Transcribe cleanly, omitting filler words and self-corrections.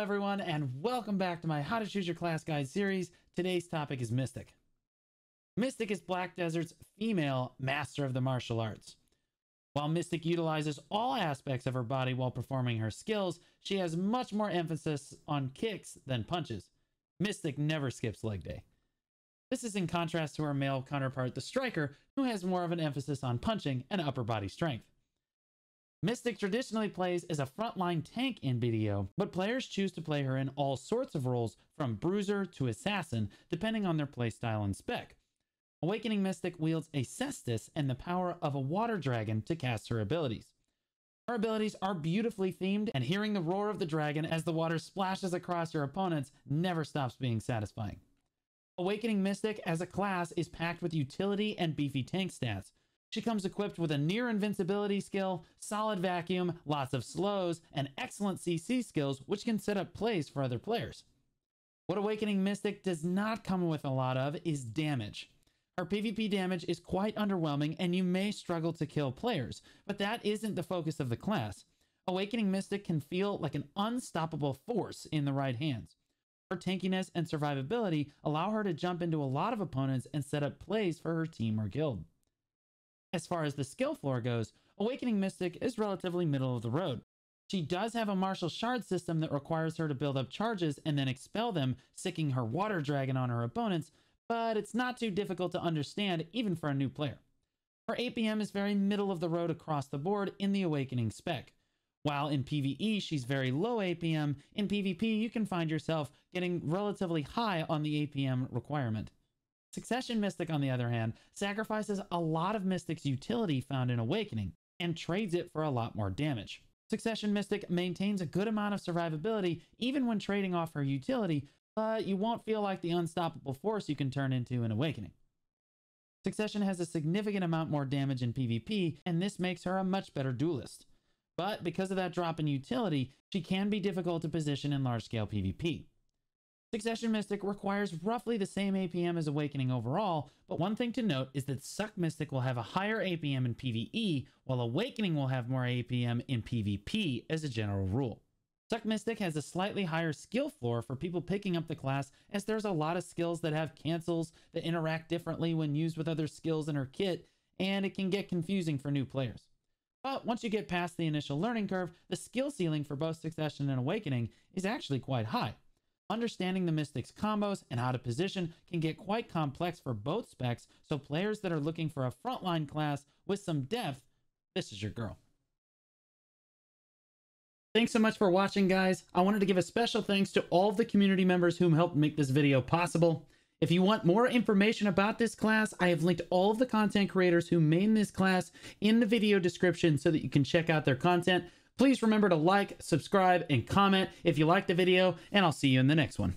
everyone, and welcome back to my How to Choose Your Class Guide series. Today's topic is Mystic. Mystic is Black Desert's female master of the martial arts. While Mystic utilizes all aspects of her body while performing her skills, she has much more emphasis on kicks than punches. Mystic never skips leg day. This is in contrast to her male counterpart, the Striker, who has more of an emphasis on punching and upper body strength. Mystic traditionally plays as a frontline tank in BDO, but players choose to play her in all sorts of roles from bruiser to assassin, depending on their playstyle and spec. Awakening Mystic wields a cestus and the power of a water dragon to cast her abilities. Her abilities are beautifully themed, and hearing the roar of the dragon as the water splashes across your opponents never stops being satisfying. Awakening Mystic as a class is packed with utility and beefy tank stats. She comes equipped with a near invincibility skill, solid vacuum, lots of slows, and excellent CC skills, which can set up plays for other players. What Awakening Mystic does not come with a lot of is damage. Her PvP damage is quite underwhelming, and you may struggle to kill players, but that isn't the focus of the class. Awakening Mystic can feel like an unstoppable force in the right hands. Her tankiness and survivability allow her to jump into a lot of opponents and set up plays for her team or guild. As far as the skill floor goes, Awakening Mystic is relatively middle of the road. She does have a martial shard system that requires her to build up charges and then expel them, sicking her water dragon on her opponents, but it's not too difficult to understand even for a new player. Her APM is very middle of the road across the board in the Awakening spec. While in PvE she's very low APM, in PvP you can find yourself getting relatively high on the APM requirement. Succession Mystic, on the other hand, sacrifices a lot of Mystic's utility found in Awakening and trades it for a lot more damage. Succession Mystic maintains a good amount of survivability even when trading off her utility, but you won't feel like the unstoppable force you can turn into in Awakening. Succession has a significant amount more damage in PvP, and this makes her a much better duelist. But because of that drop in utility, she can be difficult to position in large-scale PvP. Succession Mystic requires roughly the same APM as Awakening overall, but one thing to note is that Suck Mystic will have a higher APM in PvE, while Awakening will have more APM in PvP as a general rule. Suck Mystic has a slightly higher skill floor for people picking up the class, as there's a lot of skills that have cancels that interact differently when used with other skills in her kit, and it can get confusing for new players. But once you get past the initial learning curve, the skill ceiling for both Succession and Awakening is actually quite high. Understanding the Mystic's combos and how to position can get quite complex for both specs, so players that are looking for a frontline class with some depth, this is your girl. Thanks so much for watching, guys. I wanted to give a special thanks to all of the community members who helped make this video possible. If you want more information about this class, I have linked all of the content creators who main this class in the video description so that you can check out their content. Please remember to like, subscribe, and comment if you liked the video, and I'll see you in the next one.